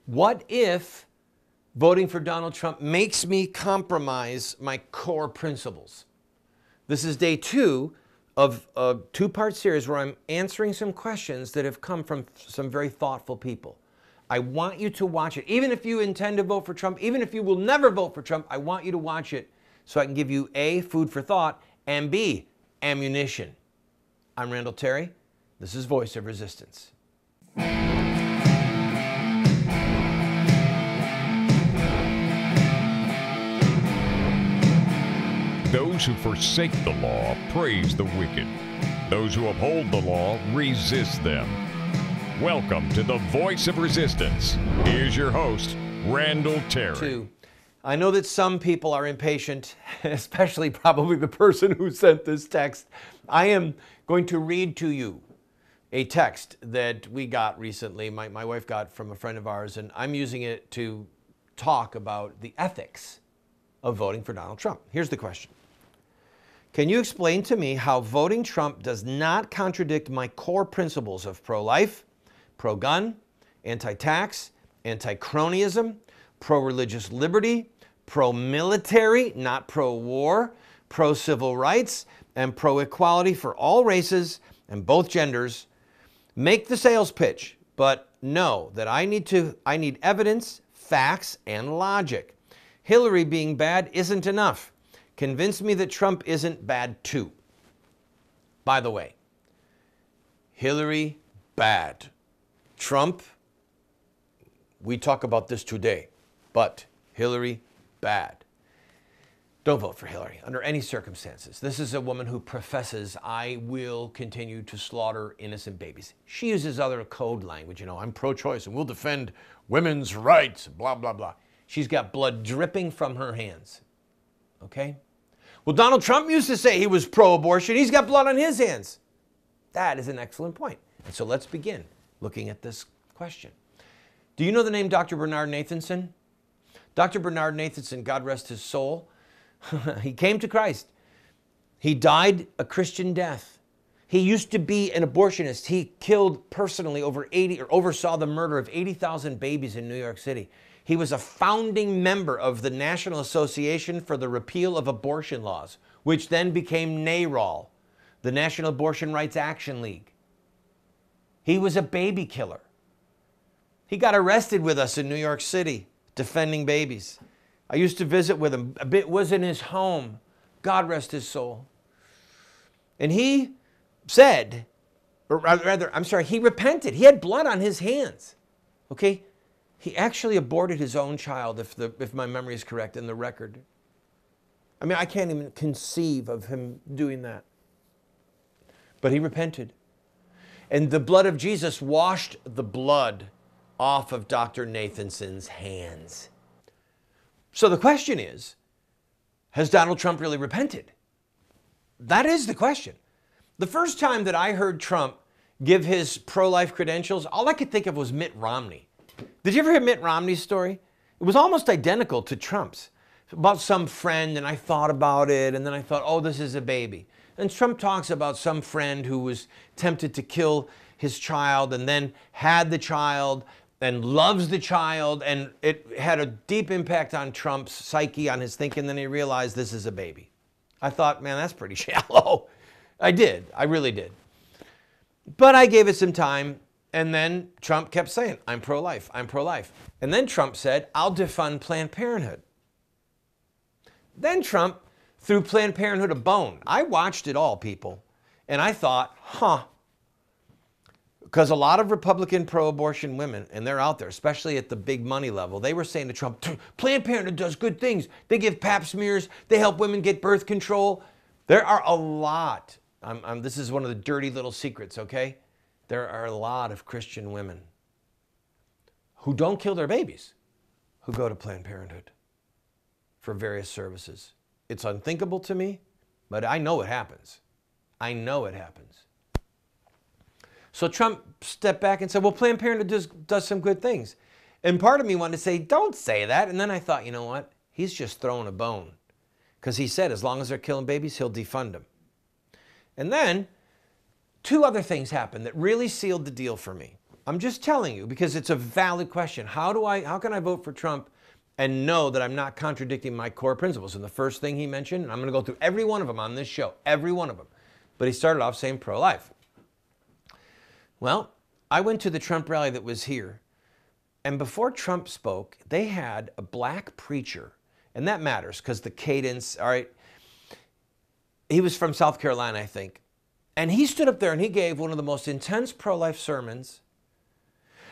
What if voting for Donald Trump makes me compromise my core principles? This is day 2 of a 2-part series where I'm answering some questions that have come from some very thoughtful people. I want you to watch it. Even if you intend to vote for Trump, even if you will never vote for Trump, I want you to watch it so I can give you A, food for thought, and B, ammunition. I'm Randall Terry. This is Voice of Resistance. Those who forsake the law praise the wicked. Those who uphold the law resist them. Welcome to the Voice of Resistance. Here's your host, Randall Terry. I know that some people are impatient, especially probably the person who sent this text. I am going to read to you a text that we got recently, my wife got from a friend of ours, and I'm using it to talk about the ethics of voting for Donald Trump. Here's the question. Can you explain to me how voting Trump does not contradict my core principles of pro-life, pro-gun, anti-tax, anti-cronyism, pro-religious liberty, pro-military, not pro-war, pro-civil rights, and pro-equality for all races and both genders? Make the sales pitch, but know that I need evidence, facts, and logic. Hillary being bad isn't enough. Convince me that Trump isn't bad too. By the way, Hillary, bad. Trump, we talk about this today, but Hillary, bad. Don't vote for Hillary under any circumstances. This is a woman who professes, I will continue to slaughter innocent babies. She uses other code language, I'm pro-choice and we'll defend women's rights, blah, blah, blah. She's got blood dripping from her hands, okay? Well, Donald Trump used to say he was pro-abortion. He's got blood on his hands. That is an excellent point. And so let's begin looking at this question. Do you know the name Dr. Bernard Nathanson? Dr. Bernard Nathanson, God rest his soul, he came to Christ. He died a Christian death. He used to be an abortionist. He killed personally oversaw the murder of 80,000 babies in New York City. He was a founding member of the National Association for the Repeal of Abortion Laws, which then became NARAL, the National Abortion Rights Action League. He was a baby killer. He got arrested with us in New York City, defending babies. I used to visit with him. A bit was in his home. God rest his soul. And he said, or rather, he repented. He had blood on his hands. Okay? He actually aborted his own child, if my memory is correct in the record. I mean, I can't even conceive of him doing that. But he repented. And the blood of Jesus washed the blood off of Dr. Nathanson's hands. So the question is, has Donald Trump really repented? That is the question. The first time that I heard Trump give his pro-life credentials, all I could think of was Mitt Romney. Did you ever hear Mitt Romney's story? It was almost identical to Trump's. About some friend, and I thought about it, and then I thought, oh, this is a baby. And Trump talks about some friend who was tempted to kill his child and then had the child and loves the child, and it had a deep impact on Trump's psyche, on his thinking, then he realized this is a baby. I thought, man, that's pretty shallow. I did. I really did. But I gave it some time. And then Trump kept saying, I'm pro-life, I'm pro-life. And then Trump said, I'll defund Planned Parenthood. Then Trump threw Planned Parenthood a bone. I watched it all, people. And I thought, because a lot of Republican pro-abortion women, and they're out there, especially at the big money level, they were saying to Trump, Planned Parenthood does good things. They give pap smears. They help women get birth control. There are a lot. This is one of the dirty little secrets, okay? There are a lot of Christian women who don't kill their babies, who go to Planned Parenthood for various services. It's unthinkable to me, but I know it happens. I know it happens. So Trump stepped back and said, well, Planned Parenthood does some good things. And part of me wanted to say, don't say that. And then I thought, you know what? He's just throwing a bone. Because he said, as long as they're killing babies, he'll defund them. And then 2 other things happened that really sealed the deal for me. I'm just telling you because it's a valid question. How can I vote for Trump and know that I'm not contradicting my core principles? And the first thing he mentioned, and I'm going to go through every one of them on this show, every one of them. But he started off saying pro-life. Well, I went to the Trump rally that was here. And before Trump spoke, they had a black preacher. And that matters because the cadence, all right. He was from South Carolina, I think. And he stood up there and he gave one of the most intense pro-life sermons.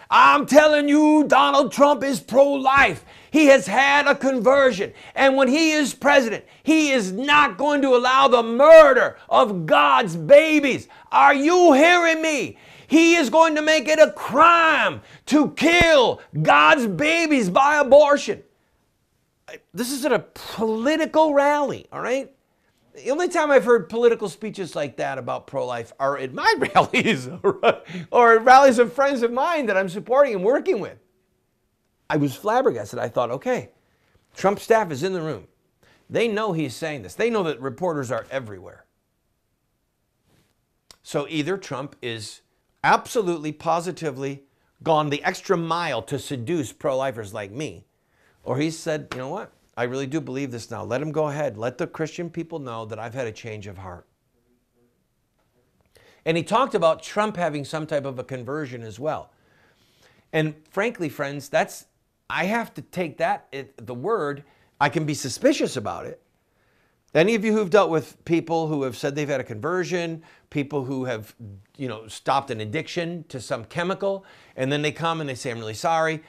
I'm telling you, Donald Trump is pro-life. He has had a conversion. And when he is president, he is not going to allow the murder of God's babies. Are you hearing me? He is going to make it a crime to kill God's babies by abortion. This is at a political rally, all right? The only time I've heard political speeches like that about pro-life are at my rallies or at rallies of friends of mine that I'm supporting and working with. I was flabbergasted. I thought, okay, Trump's staff is in the room. They know he's saying this. They know that reporters are everywhere. So either Trump is absolutely, positively gone the extra mile to seduce pro-lifers like me, or he said, you know what? I really do believe this now. Let him go ahead. Let the Christian people know that I've had a change of heart. And he talked about Trump having some type of a conversion as well. And frankly, friends, I have to take that, the word, I can be suspicious about it. Any of you who've dealt with people who have said they've had a conversion, people who have, stopped an addiction to some chemical, and then they come and they say, I'm really sorry.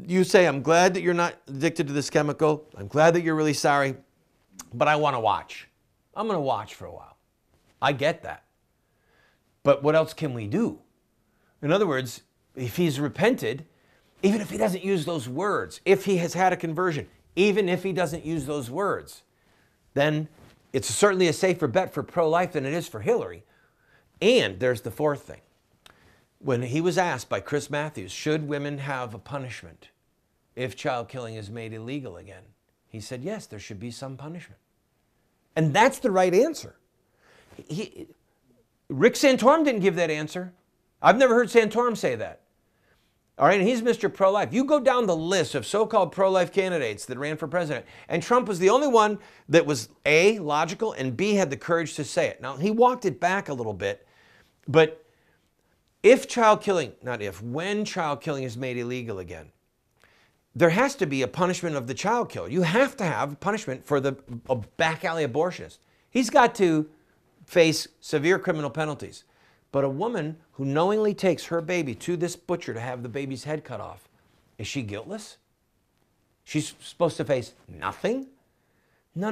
You say, I'm glad that you're not addicted to this chemical. I'm glad that you're really sorry, but I want to watch. I'm going to watch for a while. I get that. But what else can we do? In other words, if he's repented, even if he doesn't use those words, if he has had a conversion, even if he doesn't use those words, then it's certainly a safer bet for pro-life than it is for Hillary. And there's the fourth thing. When he was asked by Chris Matthews, should women have a punishment if child killing is made illegal again? He said, yes, there should be some punishment. And that's the right answer. Rick Santorum didn't give that answer. I've never heard Santorum say that. All right, and he's Mr. Pro-Life. You go down the list of so-called pro-life candidates that ran for president, and Trump was the only one that was A, logical, and B, had the courage to say it. Now, he walked it back a little bit, but when child killing is made illegal again, there has to be a punishment of the child killer. You have to have punishment for the back alley abortionist. He's got to face severe criminal penalties. But a woman who knowingly takes her baby to this butcher to have the baby's head cut off, is she guiltless? She's supposed to face nothing? No.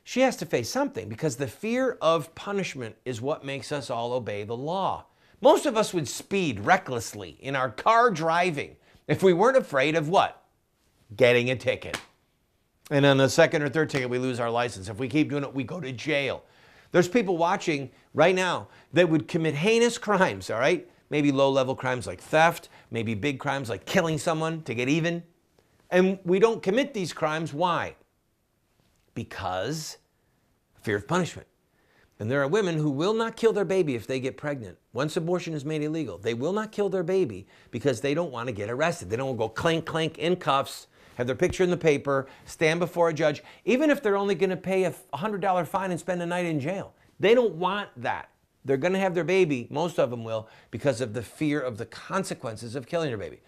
She has to face something because the fear of punishment is what makes us all obey the law. Most of us would speed recklessly in our car driving if we weren't afraid of what? Getting a ticket. And on the second or third ticket, we lose our license. If we keep doing it, we go to jail. There's people watching right now that would commit heinous crimes, all right? Maybe low-level crimes like theft, maybe big crimes like killing someone to get even. And we don't commit these crimes. Why? Because fear of punishment. And there are women who will not kill their baby if they get pregnant. Once abortion is made illegal, they will not kill their baby because they don't want to get arrested. They don't want to go clank, clank in cuffs, have their picture in the paper, stand before a judge, even if they're only going to pay a $100 fine and spend a night in jail. They don't want that. They're going to have their baby, most of them will, because of the fear of the consequences of killing their baby.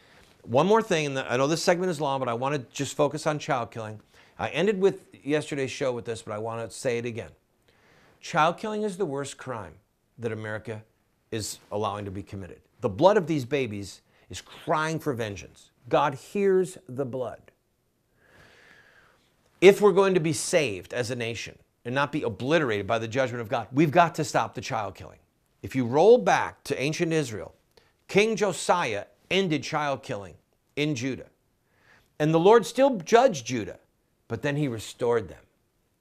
One more thing, and I know this segment is long, but I want to just focus on child killing. I ended with yesterday's show with this, but I want to say it again. Child killing is the worst crime that America is allowing to be committed. The blood of these babies is crying for vengeance. God hears the blood. If we're going to be saved as a nation and not be obliterated by the judgment of God, we've got to stop the child killing. If you roll back to ancient Israel, King Josiah ended child killing in Judah. And the Lord still judged Judah, but then he restored them.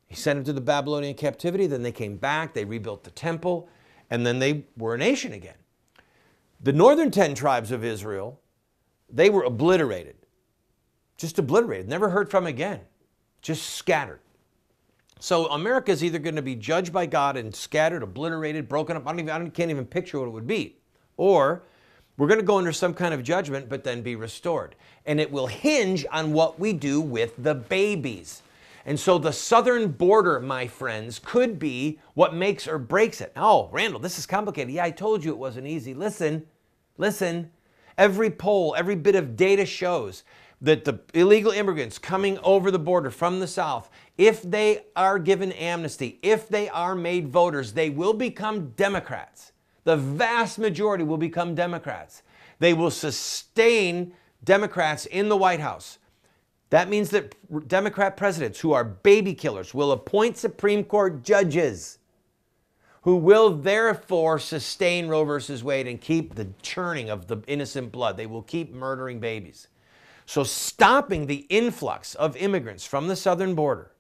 He sent them to the Babylonian captivity, then they came back, they rebuilt the temple, and then they were a nation again. The northern 10 tribes of Israel, they were obliterated. Just obliterated, never heard from again. Just scattered. So America is either going to be judged by God and scattered, obliterated, broken up. I can't even picture what it would be. Or We're going to go under some kind of judgment, but then be restored. And it will hinge on what we do with the babies. And so the southern border, my friends, could be what makes or breaks it. Oh, Randall, this is complicated. Yeah, I told you it wasn't easy. Listen. Every poll, every bit of data shows that the illegal immigrants coming over the border from the south, if they are given amnesty, if they are made voters, they will become Democrats. The vast majority will become Democrats. They will sustain Democrats in the White House. That means that Democrat presidents who are baby killers will appoint Supreme Court judges who will therefore sustain Roe versus Wade and keep the churning of the innocent blood. They will keep murdering babies. So stopping the influx of immigrants from the southern border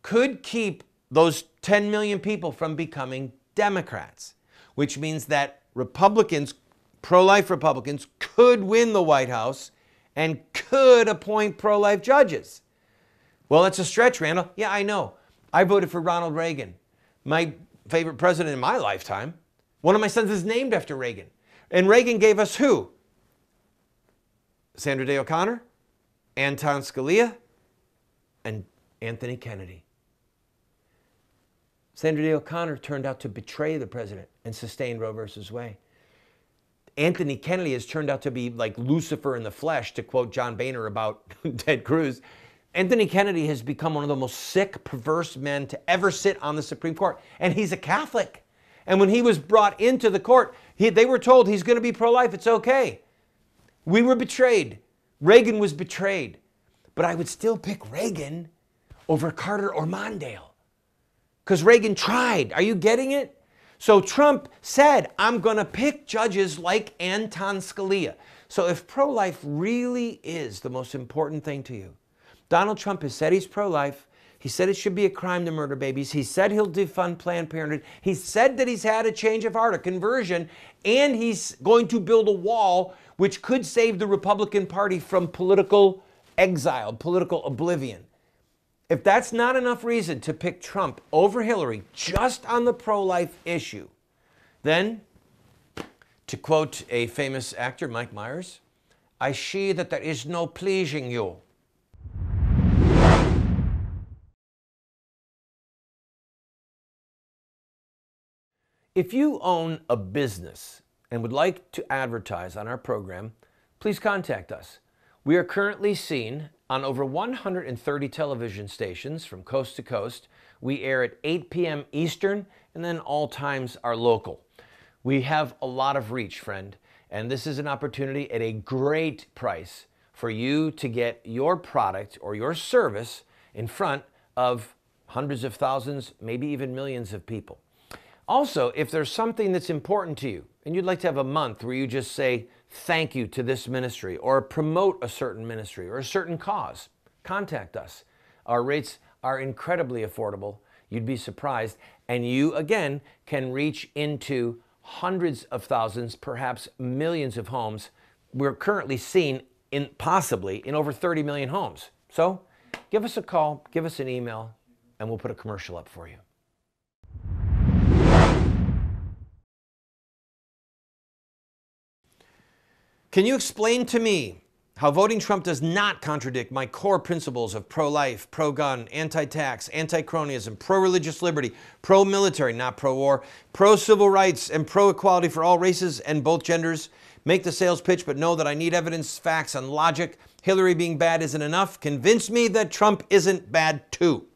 could keep those 10 million people from becoming Democrats, which means that Republicans, pro-life Republicans, could win the White House and could appoint pro-life judges. Well, that's a stretch, Randall. Yeah, I know. I voted for Ronald Reagan, my favorite president in my lifetime. One of my sons is named after Reagan. And Reagan gave us who? Sandra Day O'Connor, Anton Scalia, and Anthony Kennedy. Sandra Day O'Connor turned out to betray the president and sustain Roe versus Wade. Anthony Kennedy has turned out to be like Lucifer in the flesh, to quote John Boehner about Ted Cruz. Anthony Kennedy has become one of the most sick, perverse men to ever sit on the Supreme Court. And he's a Catholic. And when he was brought into the court, they were told he's going to be pro-life. It's okay. We were betrayed. Reagan was betrayed. But I would still pick Reagan over Carter or Mondale. Because Reagan tried. Are you getting it? So Trump said, I'm going to pick judges like Anton Scalia. So if pro-life really is the most important thing to you, Donald Trump has said he's pro-life. He said it should be a crime to murder babies. He said he'll defund Planned Parenthood. He said that he's had a change of heart, a conversion, and he's going to build a wall which could save the Republican Party from political exile, political oblivion. If that's not enough reason to pick Trump over Hillary just on the pro-life issue, then, to quote a famous actor, Mike Myers, I see that there is no pleasing you. If you own a business and would like to advertise on our program, please contact us. We are currently seen on over 130 television stations from coast to coast. We air at 8 p.m. Eastern, and then all times are local. We have a lot of reach, friend, and this is an opportunity at a great price for you to get your product or your service in front of hundreds of thousands, maybe even millions of people. Also, if there's something that's important to you and you'd like to have a month where you just say thank you to this ministry or promote a certain ministry or a certain cause, contact us. Our rates are incredibly affordable. You'd be surprised. And you, again, can reach into hundreds of thousands, perhaps millions of homes. We're currently seen possibly in over 30 million homes. So give us a call, give us an email, and we'll put a commercial up for you. Can you explain to me how voting Trump does not contradict my core principles of pro-life, pro-gun, anti-tax, anti-cronyism, pro-religious liberty, pro-military, not pro-war, pro-civil rights, and pro-equality for all races and both genders? Make the sales pitch, but know that I need evidence, facts, and logic. Hillary being bad isn't enough. Convince me that Trump isn't bad too.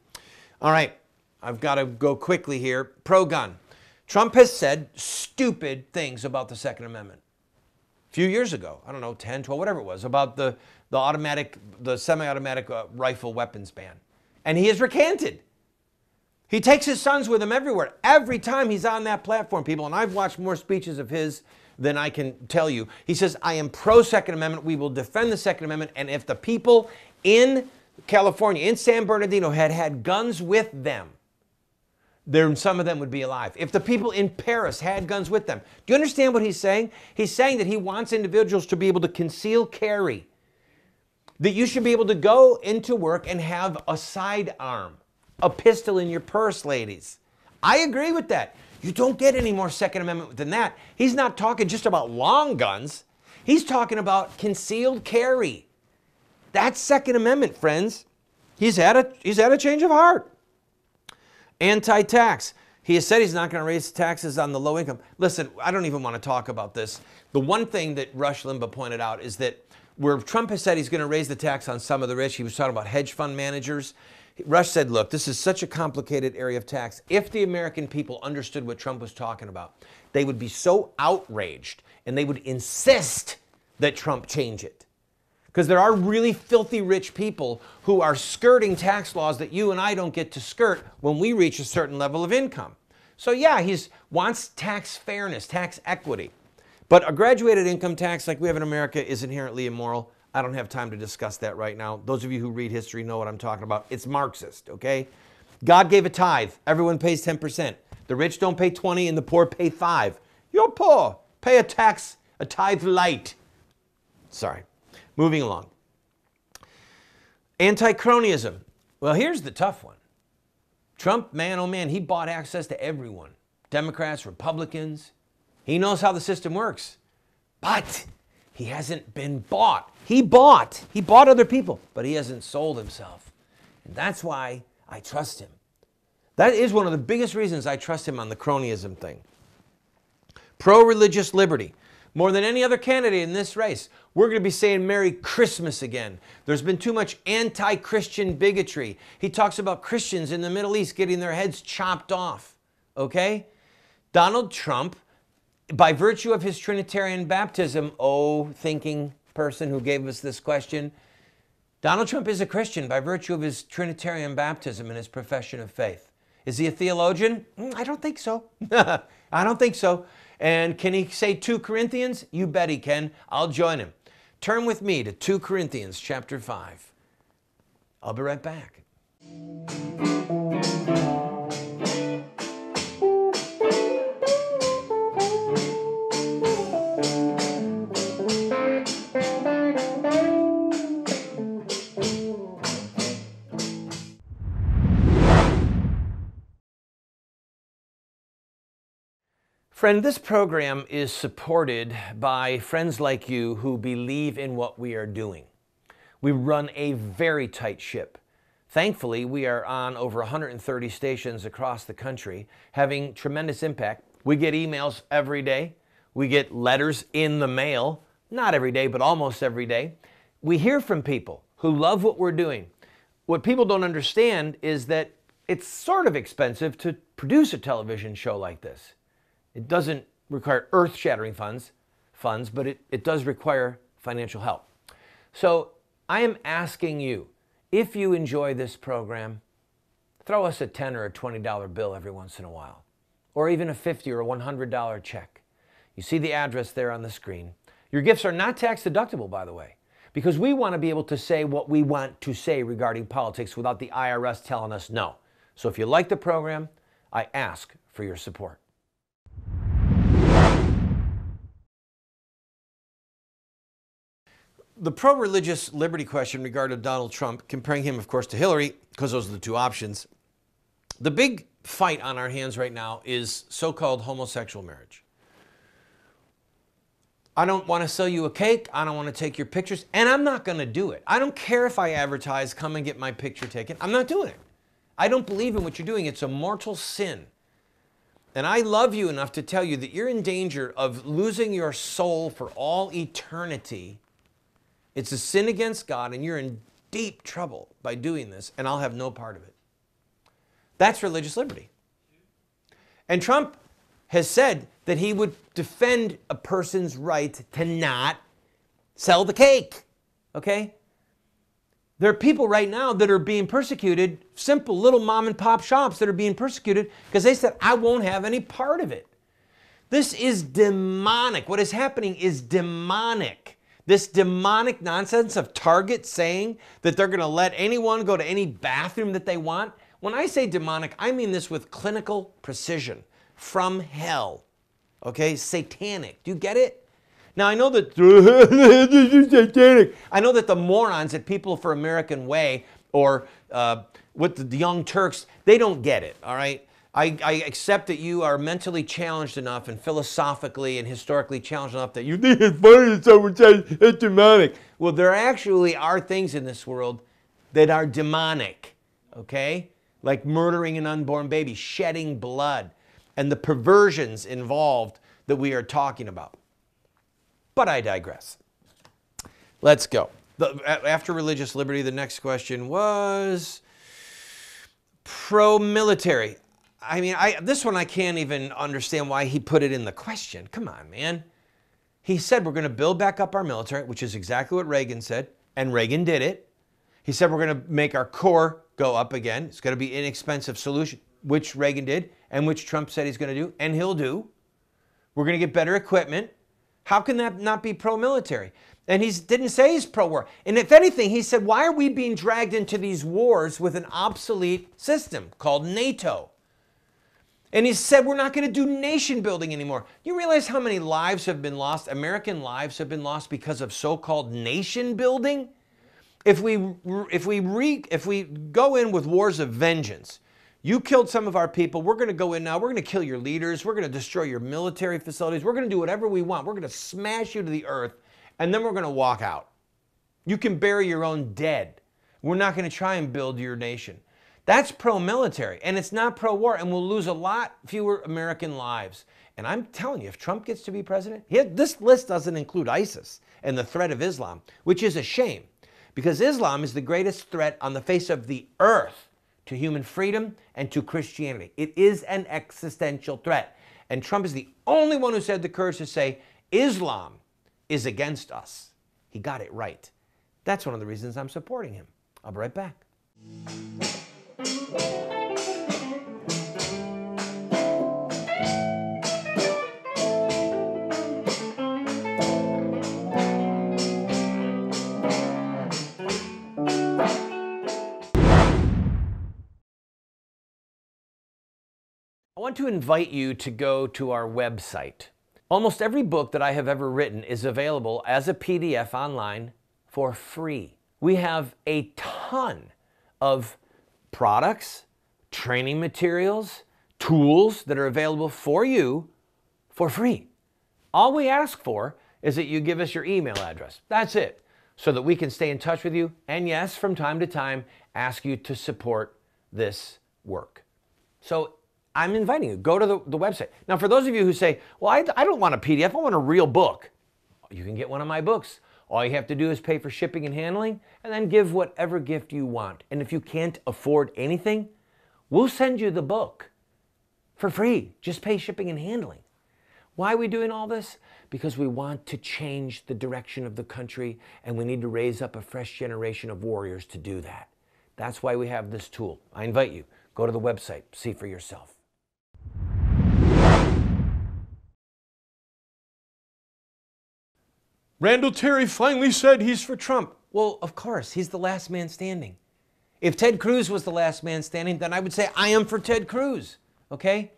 All right, I've got to go quickly here. Pro-gun. Trump has said stupid things about the Second Amendment. A few years ago, I don't know, 10, 12, whatever it was, about the semi-automatic rifle weapons ban. And he has recanted. He takes his sons with him everywhere. Every time he's on that platform, people, and I've watched more speeches of his than I can tell you. He says, I am pro-Second Amendment. We will defend the Second Amendment. And if the people in California, in San Bernardino, had had guns with them, then some of them would be alive. If the people in Paris had guns with them. Do you understand what he's saying? He's saying that he wants individuals to be able to conceal carry. That you should be able to go into work and have a sidearm, a pistol in your purse, ladies. I agree with that. You don't get any more Second Amendment than that. He's not talking just about long guns. He's talking about concealed carry. That's Second Amendment, friends. He's had a change of heart. Anti-tax. He has said he's not going to raise taxes on the low income. Listen, I don't even want to talk about this. The one thing that Rush Limbaugh pointed out is that where Trump has said he's going to raise the tax on some of the rich, he was talking about hedge fund managers. Rush said, look, this is such a complicated area of tax. If the American people understood what Trump was talking about, they would be so outraged and they would insist that Trump change it. Because there are really filthy rich people who are skirting tax laws that you and I don't get to skirt when we reach a certain level of income. So yeah, he wants tax fairness, tax equity. But a graduated income tax like we have in America is inherently immoral. I don't have time to discuss that right now. Those of you who read history know what I'm talking about. It's Marxist, okay? God gave a tithe. Everyone pays 10%. The rich don't pay 20 and the poor pay 5. You're poor. Pay a tax, a tithe light. Sorry. Moving along. Anti-cronyism. Well, here's the tough one. Trump, man, oh man, he bought access to everyone. Democrats, Republicans. He knows how the system works. But he hasn't been bought. He bought other people, but he hasn't sold himself. And that's why I trust him. That is one of the biggest reasons I trust him on the cronyism thing. Pro-religious liberty. More than any other candidate in this race, we're going to be saying Merry Christmas again. There's been too much anti-Christian bigotry. He talks about Christians in the Middle East getting their heads chopped off. Okay? Donald Trump, by virtue of his Trinitarian baptism, thinking person who gave us this question, Donald Trump is a Christian by virtue of his Trinitarian baptism and his profession of faith. Is he a theologian? I don't think so. I don't think so. And can he say 2 Corinthians? You bet he can. I'll join him. Turn with me to 2 Corinthians chapter 5. I'll be right back. Friend, this program is supported by friends like you who believe in what we are doing. We run a very tight ship. Thankfully, we are on over 130 stations across the country, having tremendous impact. We get emails every day. We get letters in the mail, not every day, but almost every day. We hear from people who love what we're doing. What people don't understand is that it's sort of expensive to produce a television show like this. It doesn't require earth-shattering funds, but it does require financial help. So I am asking you, if you enjoy this program, throw us a $10 or a $20 bill every once in a while, or even a $50 or a $100 check. You see the address there on the screen. Your gifts are not tax deductible, by the way, because we want to be able to say what we want to say regarding politics without the IRS telling us no. So if you like the program, I ask for your support. The pro-religious liberty question regarding Donald Trump, comparing him, of course, to Hillary, because those are the two options. The big fight on our hands right now is so-called homosexual marriage. I don't want to sell you a cake. I don't want to take your pictures, and I'm not going to do it. I don't care if I advertise, come and get my picture taken. I'm not doing it. I don't believe in what you're doing. It's a mortal sin. And I love you enough to tell you that you're in danger of losing your soul for all eternity. It's a sin against God, and you're in deep trouble by doing this, and I'll have no part of it. That's religious liberty. And Trump has said that he would defend a person's right to not sell the cake, okay? There are people right now that are being persecuted, simple little mom and pop shops that are being persecuted because they said, I won't have any part of it. This is demonic. What is happening is demonic. This demonic nonsense of Target saying that they're going to let anyone go to any bathroom that they want. When I say demonic, I mean this with clinical precision. From hell. Okay? Satanic. Do you get it? Now, I know that this is satanic. I know that the morons at People for American Way or with the Young Turks, they don't get it. All right? I accept that you are mentally challenged enough and philosophically and historically challenged enough that you think it's funny that someone says it's demonic. Well, there actually are things in this world that are demonic, okay? Like murdering an unborn baby, shedding blood, and the perversions involved that we are talking about. But I digress. Let's go. After religious liberty, the next question was pro-military. I mean, this one I can't even understand why he put it in the question. Come on, man. He said we're going to build back up our military, which is exactly what Reagan said, and Reagan did it. He said we're going to make our core go up again. It's going to be an inexpensive solution, which Reagan did, and which Trump said he's going to do, and he'll do. We're going to get better equipment. How can that not be pro-military? And he didn't say he's pro-war. And if anything, he said, why are we being dragged into these wars with an obsolete system called NATO? And he said, we're not going to do nation building anymore. You realize how many lives have been lost? American lives have been lost because of so-called nation building? If we go in with wars of vengeance, you killed some of our people, we're going to go in now, we're going to kill your leaders, we're going to destroy your military facilities, we're going to do whatever we want, we're going to smash you to the earth, and then we're going to walk out. You can bury your own dead. We're not going to try and build your nation. That's pro-military, and it's not pro-war, and we'll lose a lot fewer American lives. And I'm telling you, if Trump gets to be president, this list doesn't include ISIS and the threat of Islam, which is a shame, because Islam is the greatest threat on the face of the earth to human freedom and to Christianity. It is an existential threat. And Trump is the only one who had the courage to say, Islam is against us. He got it right. That's one of the reasons I'm supporting him. I'll be right back. I want to invite you to go to our website. Almost every book that I have ever written is available as a PDF online for free. We have a ton of products, training materials, tools that are available for you for free. All we ask for is that you give us your email address. That's it, so that we can stay in touch with you and, yes, from time to time, ask you to support this work. So I'm inviting you, go to the website. Now, for those of you who say, well, I don't want a PDF, I want a real book. You can get one of my books. All you have to do is pay for shipping and handling, and then give whatever gift you want. And if you can't afford anything, we'll send you the book for free. Just pay shipping and handling. Why are we doing all this? Because we want to change the direction of the country, and we need to raise up a fresh generation of warriors to do that. That's why we have this tool. I invite you, go to the website, see for yourself. Randall Terry finally said he's for Trump. Well, of course, he's the last man standing. If Ted Cruz was the last man standing, then I would say I am for Ted Cruz, okay?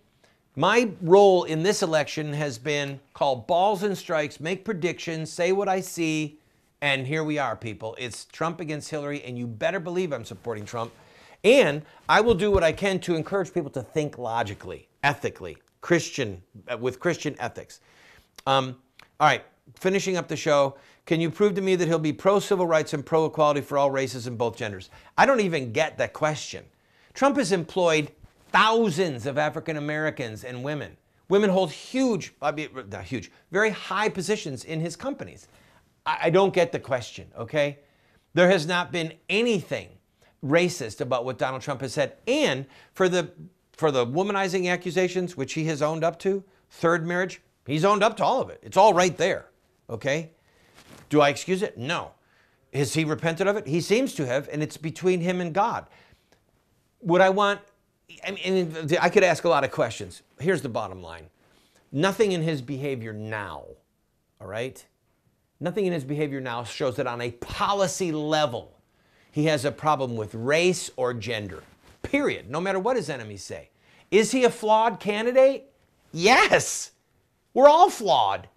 My role in this election has been call balls and strikes, make predictions, say what I see, and here we are, people. It's Trump against Hillary, and you better believe I'm supporting Trump. And I will do what I can to encourage people to think logically, ethically, with Christian ethics. All right. Finishing up the show, can you prove to me that he'll be pro-civil rights and pro-equality for all races and both genders? I don't even get that question. Trump has employed thousands of African Americans and women. Women hold very high positions in his companies. I don't get the question, okay? There has not been anything racist about what Donald Trump has said. And for the womanizing accusations, which he has owned up to, third marriage, he's owned up to all of it. It's all right there. Okay? Do I excuse it? No. Has he repented of it? He seems to have, and it's between him and God. Would I want, I could ask a lot of questions. Here's the bottom line. Nothing in his behavior now, all right? Nothing in his behavior now shows that on a policy level, he has a problem with race or gender, period, no matter what his enemies say. Is he a flawed candidate? Yes. We're all flawed.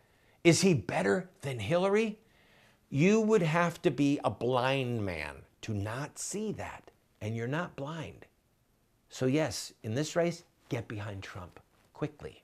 Is he better than Hillary? You would have to be a blind man to not see that, and you're not blind. So yes, in this race, get behind Trump quickly.